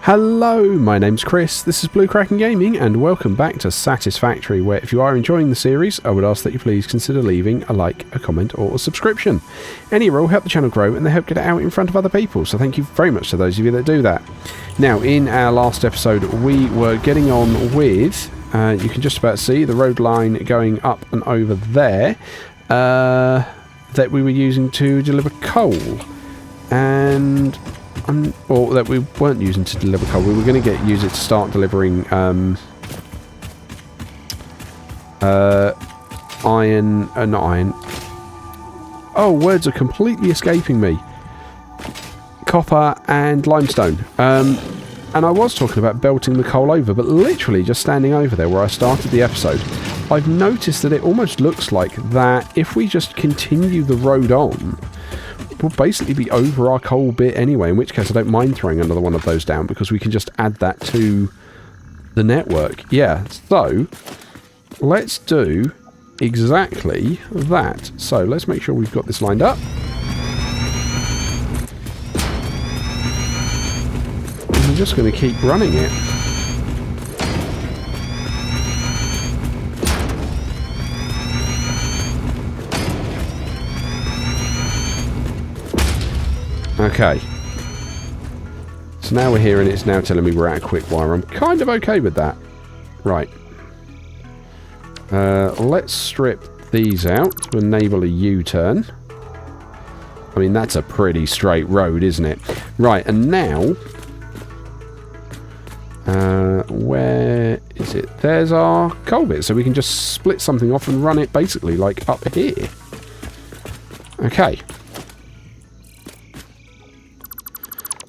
Hello, my name's Chris, this is Blue Kraken Gaming, and welcome back to Satisfactory, where if you are enjoying the series, I would ask that you please consider leaving a like, a comment, or a subscription. Any will help the channel grow, and they help get it out in front of other people, so thank you very much to those of you that do that. Now, in our last episode, we were getting on with, you can just about see the road line going up and over there, that we were using to deliver coal, and... or that we weren't using to deliver coal. We were going to use it to start delivering iron, not iron. Oh, words are completely escaping me. Copper and limestone. And I was talking about belting the coal over, but literally just standing over there where I started the episode, I've noticed that it almost looks like that if we just continue the road on, we'll basically be over our coal bit anyway, in which case I don't mind throwing another one of those down because we can just add that to the network. Yeah, so let's do exactly that. So let's make sure we've got this lined up. And I'm just going to keep running it. Okay, so now we're here and it's now telling me we're at a quick wire. I'm kind of okay with that. Right. Let's strip these out to enable a U-turn. I mean, that's a pretty straight road, isn't it? Right, and now... where is it? There's our coal bit, so we can just split something off and run it basically like up here. Okay.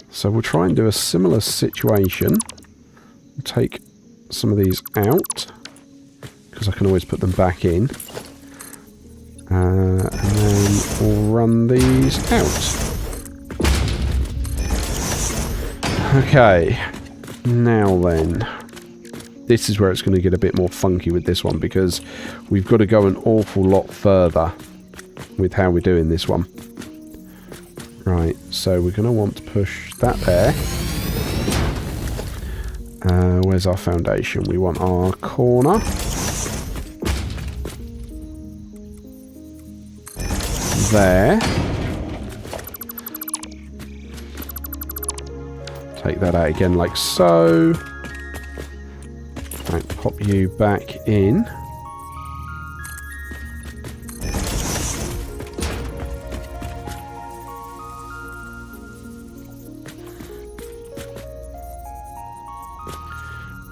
So we'll try and do a similar situation. Take some of these out, because I can always put them back in. And then we'll run these out. Okay. Now then. This is where it's going to get a bit more funky with this one, because we've got to go an awful lot further with how we're doing this one. Right, so we're going to want to push that there. Where's our foundation? We want our corner. There. Take that out again like so. Right, pop you back in.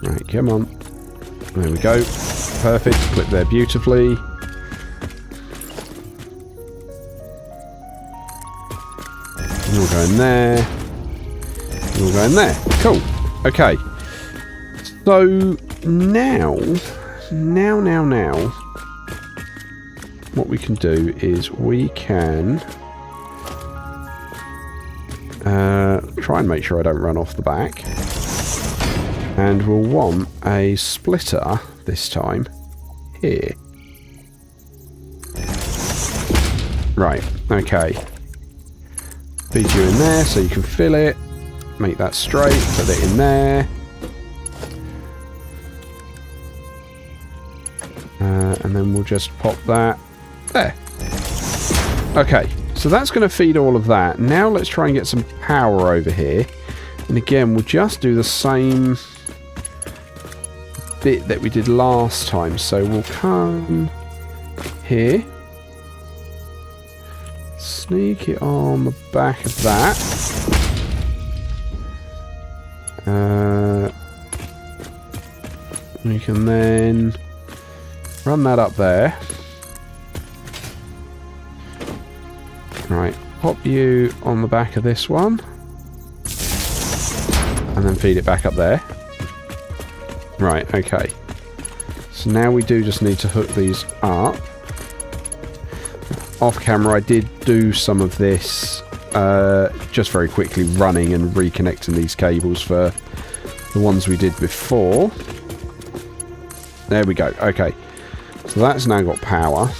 Right, come on. There we go. Perfect. Clip there beautifully. You'll go in there. You'll go in there. Cool. Okay. So now, what we can do is we can try and make sure I don't run off the back. And we'll want a splitter this time here. Right, okay. Feed you in there so you can fill it. Make that straight, put it in there. And then we'll just pop that there. Okay, so that's going to feed all of that. Now let's try and get some power over here. And again, we'll just do the same bit that we did last time. So we'll come here, sneak it on the back of that, we can then run that up there. Right, pop you on the back of this one and then feed it back up there. Right, okay. So now we do just need to hook these up. Off camera I did do some of this just very quickly, running and reconnecting these cables for the ones we did before. There we go, okay. So that's now got power.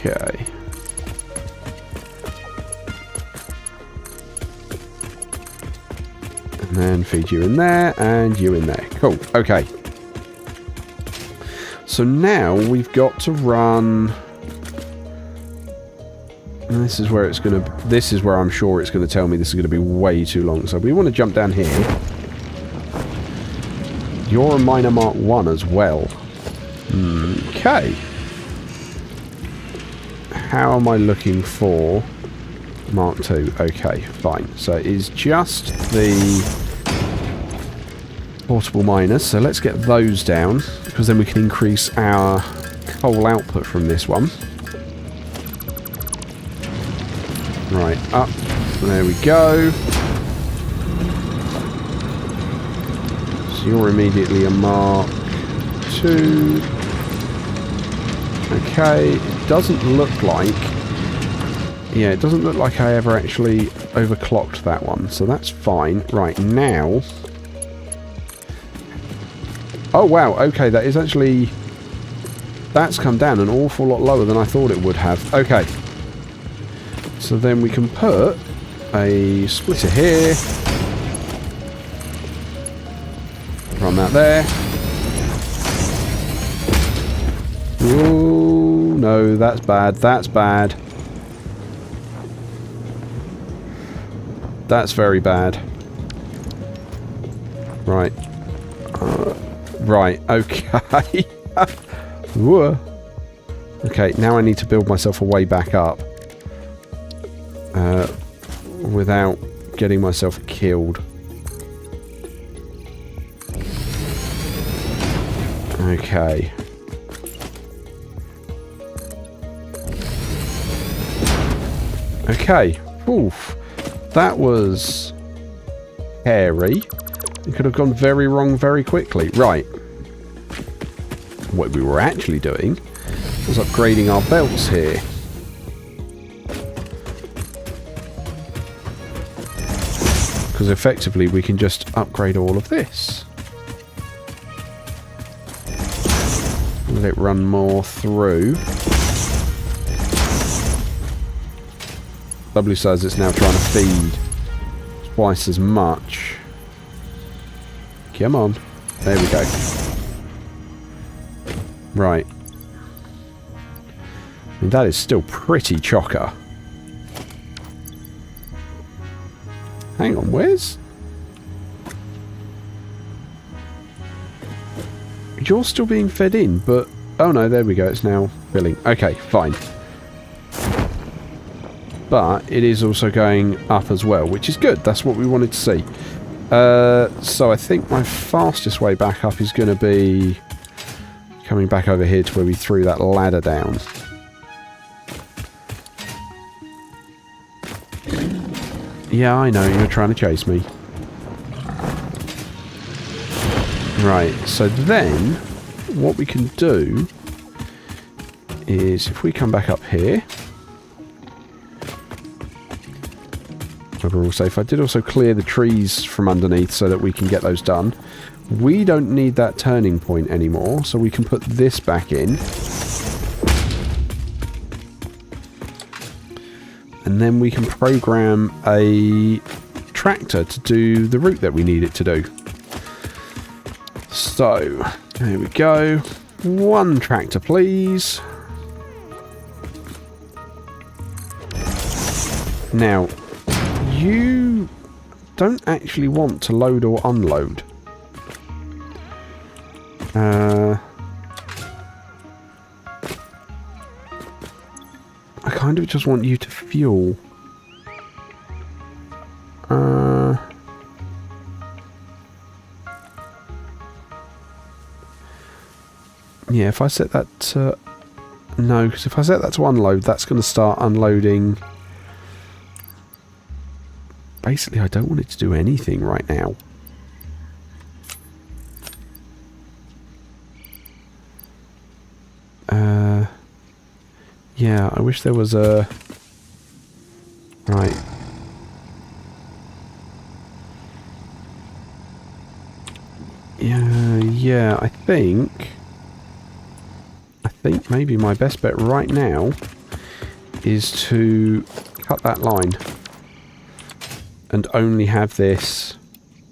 Okay. And then feed you in there, and you in there. Cool, okay. So now we've got to run... And this is where it's going to... This is where I'm sure it's going to tell me this is going to be way too long. So we want to jump down here. You're a minor Mark 1 as well. Okay. How am I looking for Mark 2? Okay, fine. So it is just the portable miners. So let's get those down, because then we can increase our coal output from this one. Right, up. There we go. So you're immediately a Mark 2. Okay, it doesn't look like... Yeah, it doesn't look like I ever actually overclocked that one, so that's fine. Right, now... Oh, wow, okay, that is actually... That's come down an awful lot lower than I thought it would have. Okay. So then we can put a splitter here. Run that there. Oh, no, that's bad, that's bad. That's very bad. Right. Right, okay. Whoa. Okay, now I need to build myself a way back up. Without getting myself killed. Okay. Okay. Oof. That was hairy. It could have gone very wrong very quickly. Right. What we were actually doing was upgrading our belts here. Because effectively we can just upgrade all of this. Let it run more through. W says it's now trying to feed twice as much. Come on. There we go. Right. I mean, that is still pretty chocker. Hang on, where's... You're still being fed in, but... Oh no, there we go, it's now filling. Okay, fine. But it is also going up as well, which is good. That's what we wanted to see. So I think my fastest way back up is going to be... coming back over here to where we threw that ladder down. Yeah, I know, you're trying to chase me. Right, so then, what we can do is, if we come back up here, overall safe. I did also clear the trees from underneath so that we can get those done. We don't need that turning point anymore, so we can put this back in. And then we can program a tractor to do the route that we need it to do. So, there we go. One tractor, please. Now, you don't actually want to load or unload. I kind of just want you to fuel. Yeah, if I set that to... No, because if I set that to unload, that's going to start unloading... Basically, I don't want it to do anything right now. Yeah, I wish there was a... Right. Yeah, I think maybe my best bet right now is to cut that line and only have this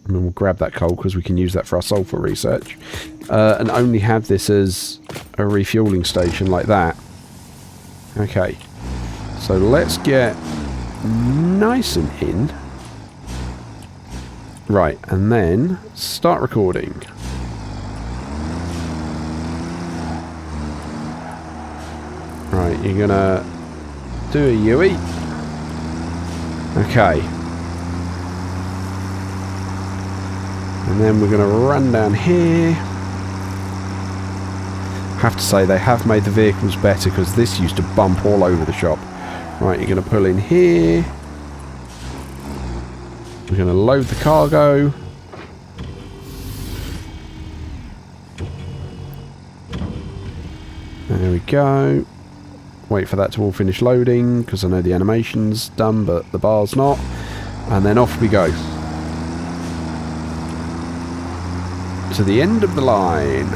I mean, we'll grab that coal because we can use that for our sulfur research. And only have this as a refueling station like that. Okay. So let's get nice and in. Right, and then start recording. Right, you're gonna do a UE. Okay. And then we're gonna run down here. Have to say they have made the vehicles better because this used to bump all over the shop. Right, you're gonna pull in here. We're going to load the cargo. There we go. Wait for that to all finish loading because I know the animation's done but the bar's not. And then off we go. To the end of the line.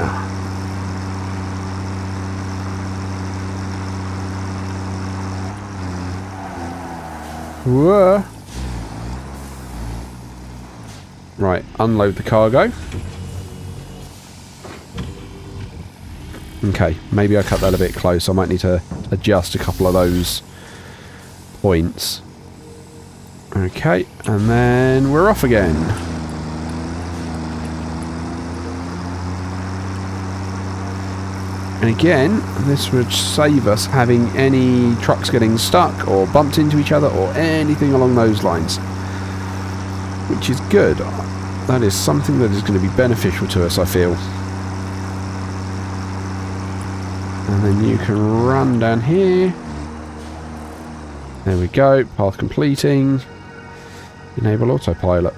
Whoa. Right, unload the cargo. Okay, maybe I cut that a bit close. I might need to adjust a couple of those points. Okay, and then we're off again. And again, this would save us having any trucks getting stuck or bumped into each other or anything along those lines. Which is good. That is something that is going to be beneficial to us, I feel. And then you can run down here. There we go. Path completing. Enable autopilot.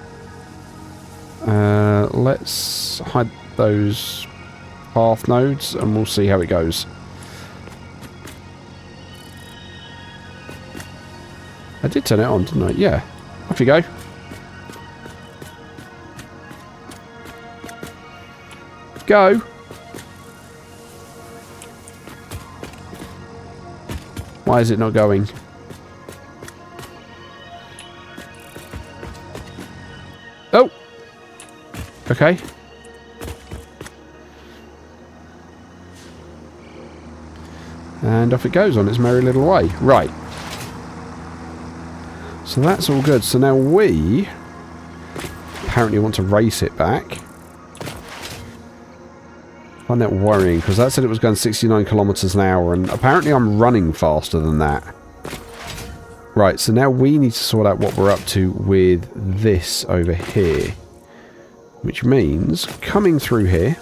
Let's hide those path nodes and we'll see how it goes. I did turn it on, didn't I? Yeah. Off you go. Go. Why is it not going? Oh. Okay. And off it goes on its merry little way. Right. So that's all good. So now we apparently want to race it back. I find that worrying because that said it was going 69 kilometers an hour and apparently I'm running faster than that. Right, so now we need to sort out what we're up to with this over here. Which means coming through here,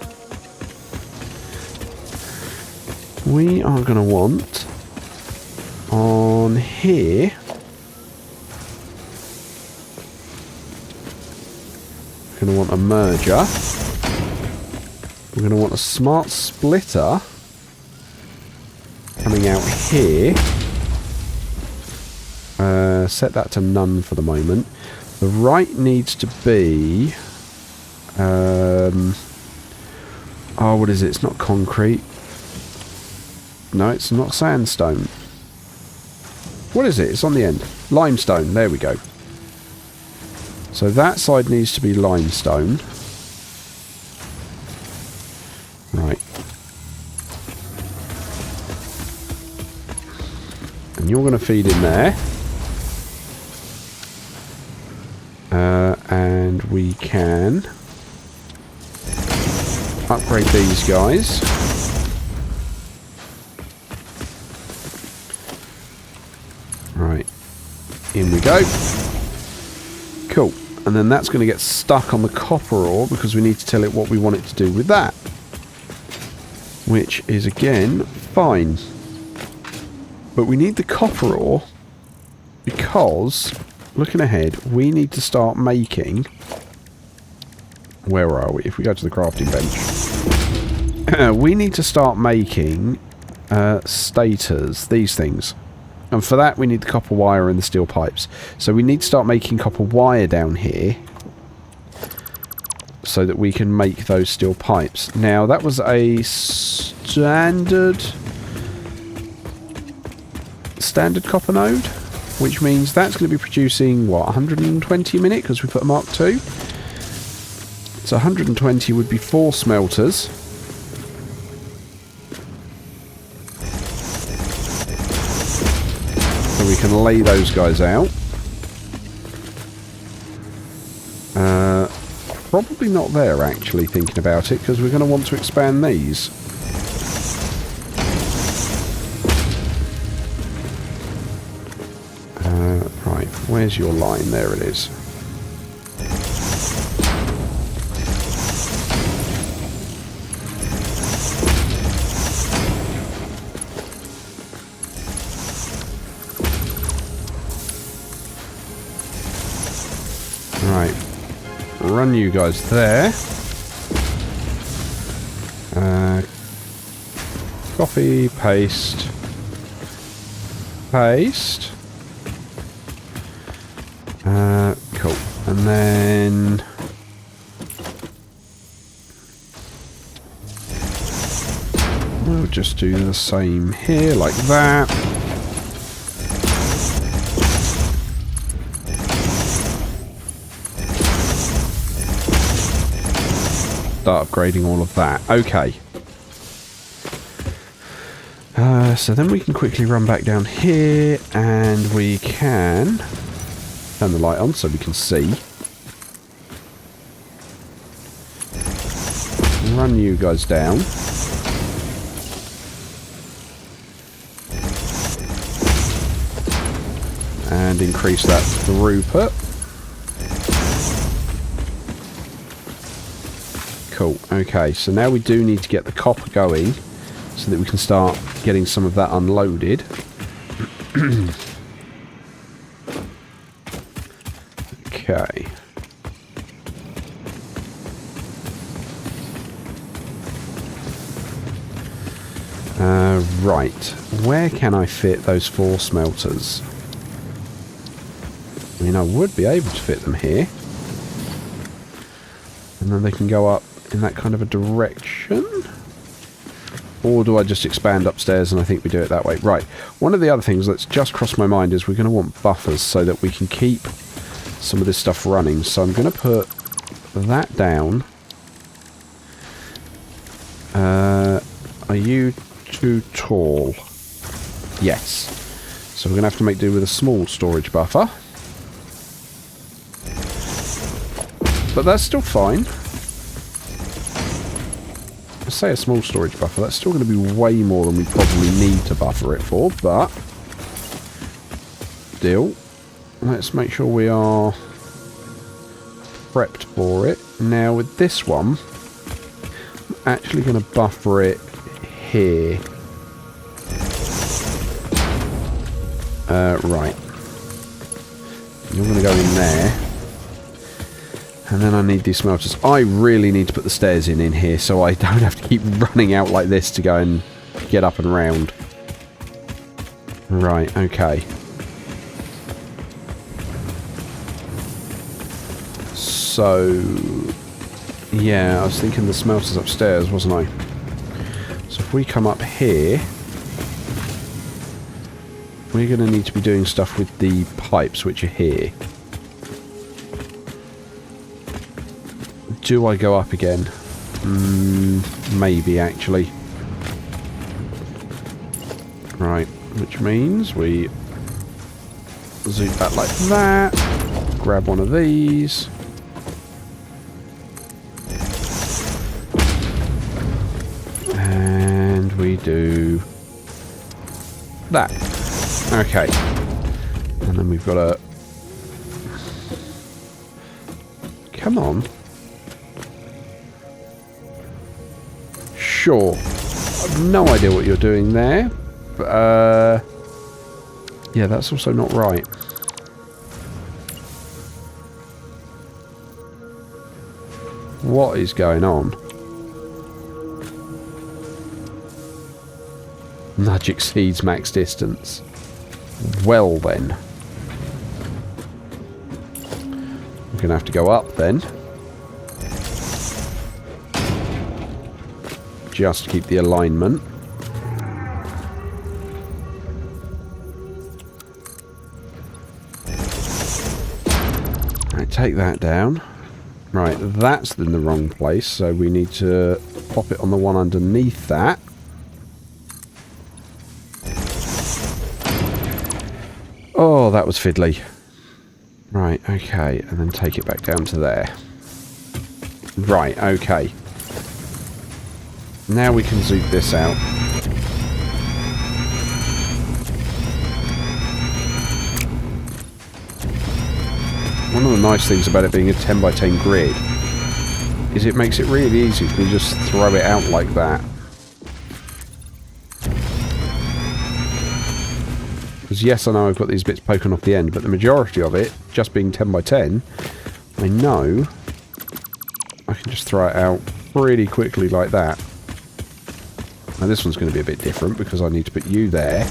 we are going to want on here we're going to want a merger. We're going to want a smart splitter coming out here. Set that to none for the moment. The right needs to be... oh, what is it? It's not concrete. No, it's not sandstone. What is it? It's on the end. Limestone. There we go. So that side needs to be limestone. Right. And you're going to feed in there. And we can upgrade these guys. Right. In we go. Cool. And then that's going to get stuck on the copper ore because we need to tell it what we want it to do with that. Which is, again, fine. But we need the copper ore because, looking ahead, we need to start making... Where are we? If we go to the crafting bench. We need to start making stators, these things. And for that we need the copper wire and the steel pipes. So we need to start making copper wire down here so that we can make those steel pipes. Now that was a standard copper node, which means that's going to be producing, what, 120 a minute because we put a Mark II. So 120 would be 4 smelters. So we can lay those guys out. Probably not there, actually, thinking about it, because we're going to want to expand these. Right, where's your line? There it is. Right. Run you guys there. Copy, paste. Paste. Cool. And then... we'll just do the same here, like that. Start upgrading all of that. Okay. So then we can quickly run back down here and we can turn the light on so we can see. Run you guys down. And increase that throughput. Cool. Okay, so now we do need to get the copper going so that we can start getting some of that unloaded. Okay. Right. Where can I fit those 4 smelters? I mean, I would be able to fit them here. And then they can go up in that kind of a direction. Or do I just expand upstairs and I think we do it that way? Right. One of the other things that's just crossed my mind is we're going to want buffers so that we can keep some of this stuff running. So I'm going to put that down. Are you too tall? Yes. So we're going to have to make do with a small storage buffer. But that's still fine. I say a small storage buffer, that's still going to be way more than we probably need to buffer it for, but still, let's make sure we are prepped for it. Now with this one, I'm actually going to buffer it here. Right. You're going to go in there. And then I need these smelters. I really need to put the stairs in here so I don't have to keep running out like this to go and get up and round. Right, okay. So, yeah, I was thinking the smelters upstairs, wasn't I? So if we come up here, we're going to need to be doing stuff with the pipes which are here. Do I go up again? Maybe, actually. Right, which means we zoom that like that. Grab one of these. And we do that. Okay. And then we've got a... Come on. Sure. I've no idea what you're doing there. But, yeah, that's also not right. What is going on? Nudge exceeds max distance. Well then. We're going to have to go up then. Just to keep the alignment. Right, take that down. Right, that's in the wrong place, so we need to pop it on the one underneath that. Oh, that was fiddly. Right, okay, and then take it back down to there. Right, okay. Now we can zoom this out. One of the nice things about it being a 10 by 10 grid is it makes it really easy for me to just throw it out like that. Because yes, I know I've got these bits poking off the end, but the majority of it, just being 10 by 10, I know I can just throw it out pretty quickly like that. Now this one's going to be a bit different because I need to put you there.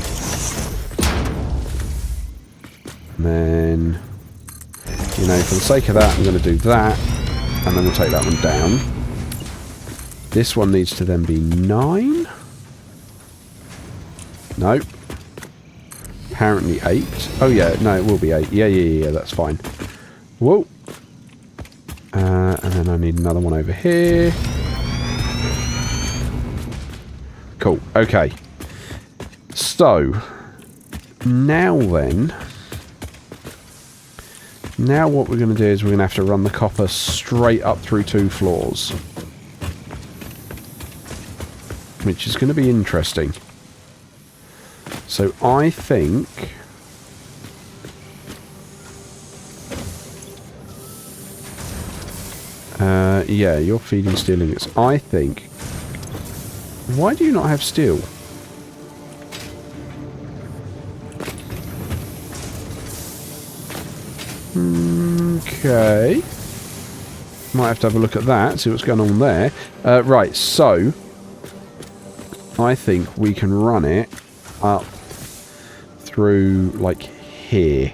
And then, you know, for the sake of that, I'm going to do that. And then we'll take that one down. This one needs to then be 9. Nope. Apparently 8. Oh yeah, no, it will be 8. Yeah, that's fine. Whoa. And then I need another one over here. Cool, okay. So, now then... Now what we're going to do is we're going to have to run the copper straight up through 2 floors. Which is going to be interesting. So I think... yeah, you're feeding steel ingots. I think... Why do you not have steel? Okay. Might have to have a look at that, see what's going on there. Right, so... I think we can run it up through, like, here.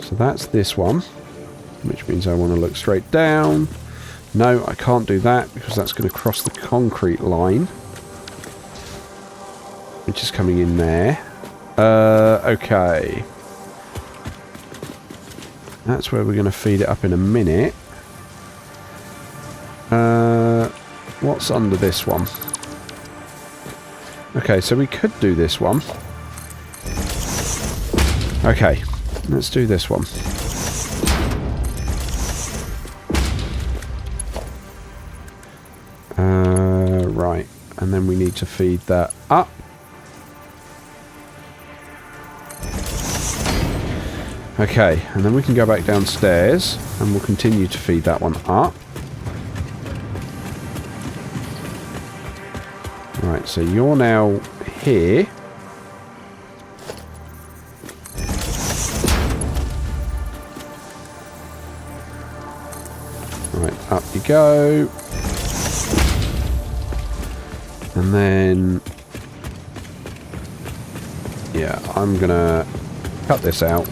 So that's this one, which means I want to look straight down. No, I can't do that because that's going to cross the concrete line, which is coming in there. Okay. That's where we're going to feed it up in a minute. What's under this one? Okay, so we could do this one. Okay, let's do this one. Right, and then we need to feed that up. Okay, and then we can go back downstairs and we'll continue to feed that one up. Right, so you're now here. Right, up you go. And then... yeah, I'm gonna cut this out.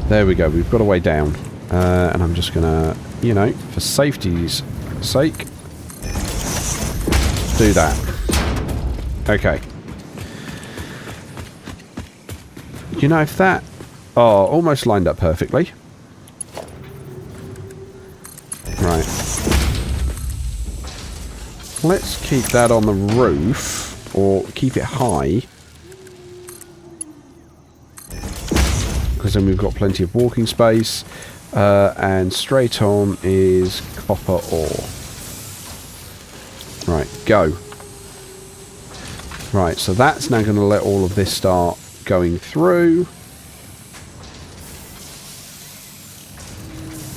There we go, we've got a way down. And I'm just gonna, you know, for safety's sake, do that. Okay. You know, if that... oh, almost lined up perfectly. Right. Let's keep that on the roof, or keep it high. Because then we've got plenty of walking space. And straight on is copper ore. Right, go. Right, so that's now going to let all of this start going through.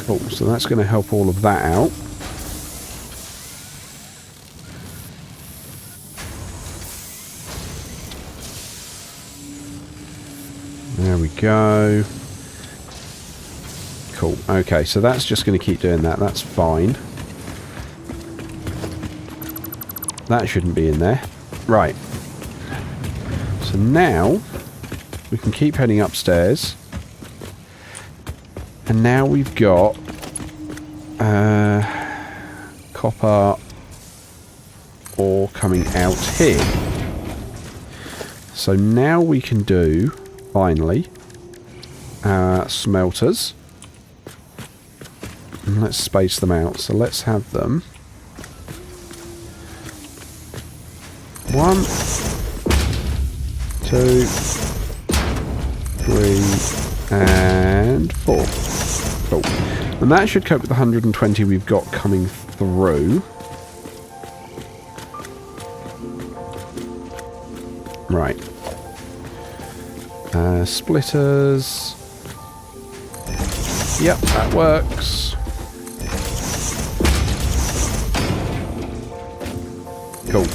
Cool, so that's going to help all of that out. There we go. Cool. Okay, so that's just going to keep doing that. That's fine. That shouldn't be in there. Right. So now we can keep heading upstairs. And now we've got copper ore coming out here. So now we can do, finally, our smelters. And let's space them out. So let's have them 1, 2, 3, and 4. Cool. And that should cope with the 120 we've got coming through. Right. Splitters. Yep, that works. Cool.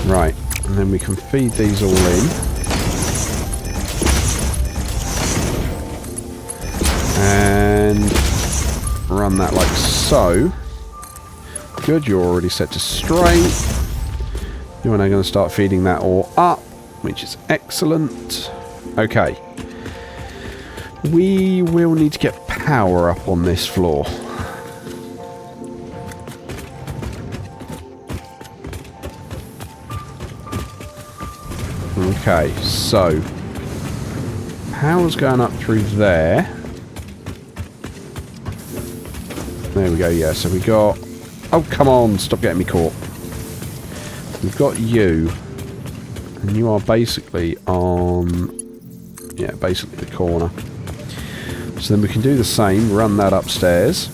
Right, and then we can feed these all in. And run that like so. Good, you're already set to straight. You're now going to start feeding that ore up, which is excellent. Okay. We will need to get power up on this floor. Okay, so power's going up through there. There we go, yeah, so we got... Oh, come on, stop getting me caught. We've got you, and you are basically on... Yeah, basically the corner. So then we can do the same, run that upstairs.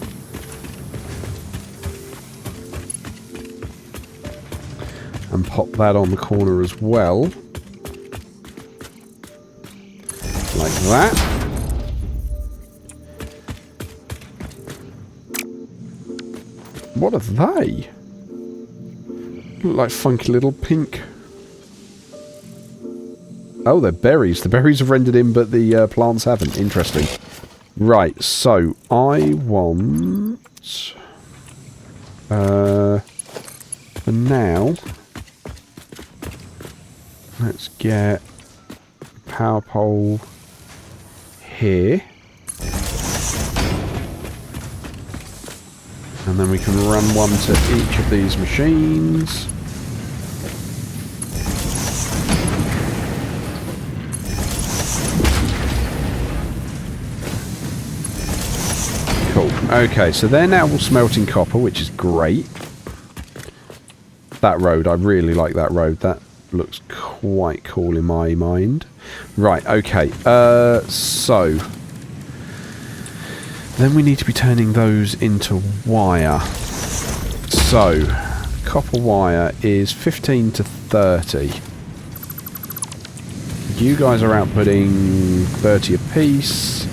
And pop that on the corner as well. Like that. What are they? Look like funky little pink... Oh, they're berries. The berries have rendered in, but the plants haven't. Interesting. Right, so I want... for now... Let's get power pole here. And then we can run one to each of these machines. Cool. Okay, so they're now all smelting copper, which is great. That road, I really like that road. That looks quite cool in my mind. Right, okay. So... Then we need to be turning those into wire. So, copper wire is 15 to 30. You guys are outputting 30 apiece.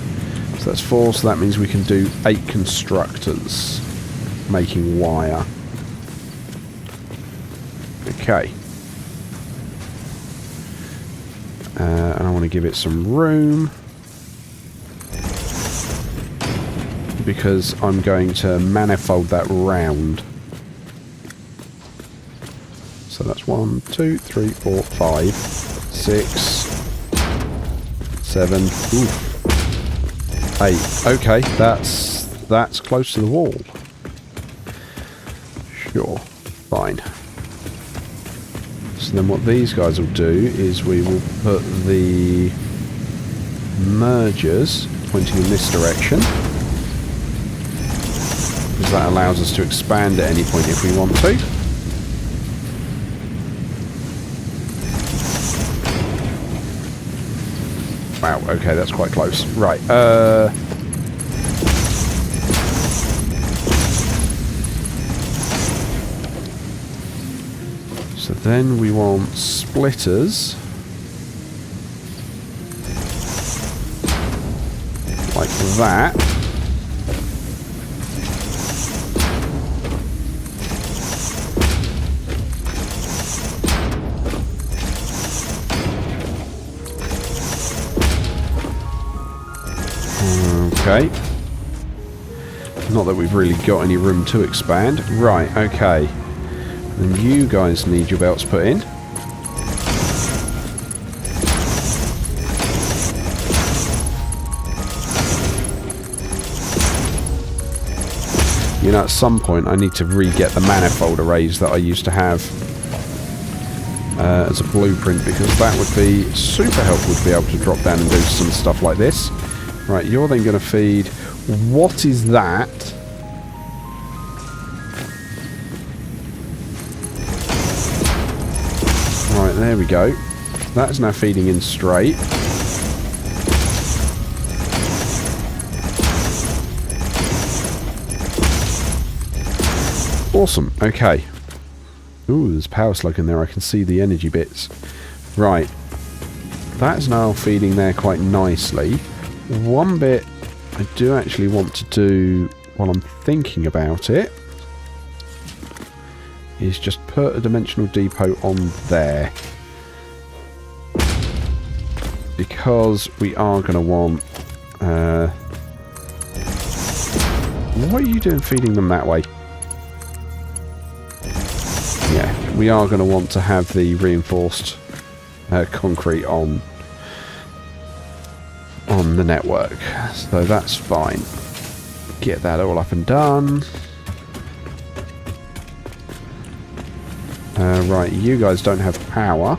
So that's 4, so that means we can do 8 constructors making wire. Okay. And I want to give it some room. Because I'm going to manifold that round. So that's 1, 2, 3, 4, 5, 6, 7, 8. Okay, that's close to the wall. Sure, fine. So then what these guys will do is we will put the mergers pointing in this direction. Because that allows us to expand at any point if we want to. Wow, okay, that's quite close. Right, so then we want splitters. Like that. Okay. Not that we've really got any room to expand. Right, okay. And you guys need your belts put in. You know, at some point I need to re-get the manifold arrays that I used to have as a blueprint, because that would be super helpful to be able to drop down and do some stuff like this. Right, you're then going to feed... What is that? Right, there we go. That's now feeding in straight. Awesome, okay. Ooh, there's power slug in there. I can see the energy bits. Right. That's now feeding there quite nicely. One bit I do actually want to do while I'm thinking about it is just put a dimensional depot on there. Because we are going to want... what are you doing feeding them that way? Yeah, we are going to want to have the reinforced concrete on the network, so that's fine. Get that all up and done. Right, you guys don't have power.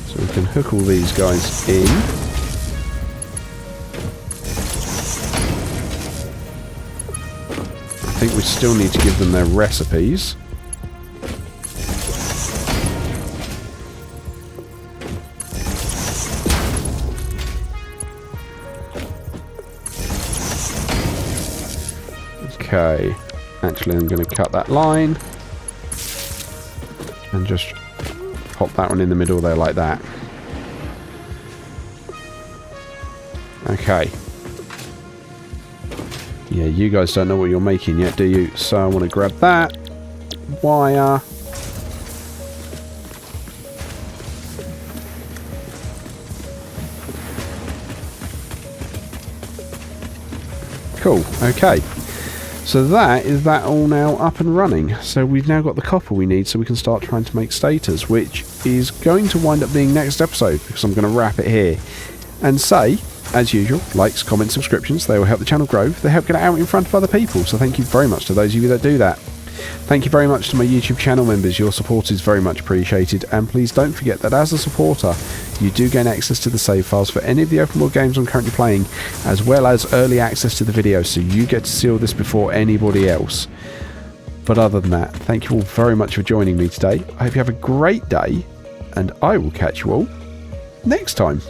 So we can hook all these guys in. I think we still need to give them their recipes. Okay, actually I'm going to cut that line and just pop that one in the middle there like that. Okay. Yeah, you guys don't know what you're making yet, do you? So I want to grab that wire. Cool, okay. So that is that all now up and running. So we've now got the copper we need so we can start trying to make stators, which is going to wind up being next episode, because I'm going to wrap it here and say, as usual, likes, comments, subscriptions, they will help the channel grow. They help get it out in front of other people, so thank you very much to those of you that do that. Thank you very much to my YouTube channel members. Your support is very much appreciated, and please don't forget that as a supporter you do gain access to the save files for any of the open world games I'm currently playing, as well as early access to the videos, so you get to see all this before anybody else. But other than that, thank you all very much for joining me today. I hope you have a great day, and I will catch you all next time.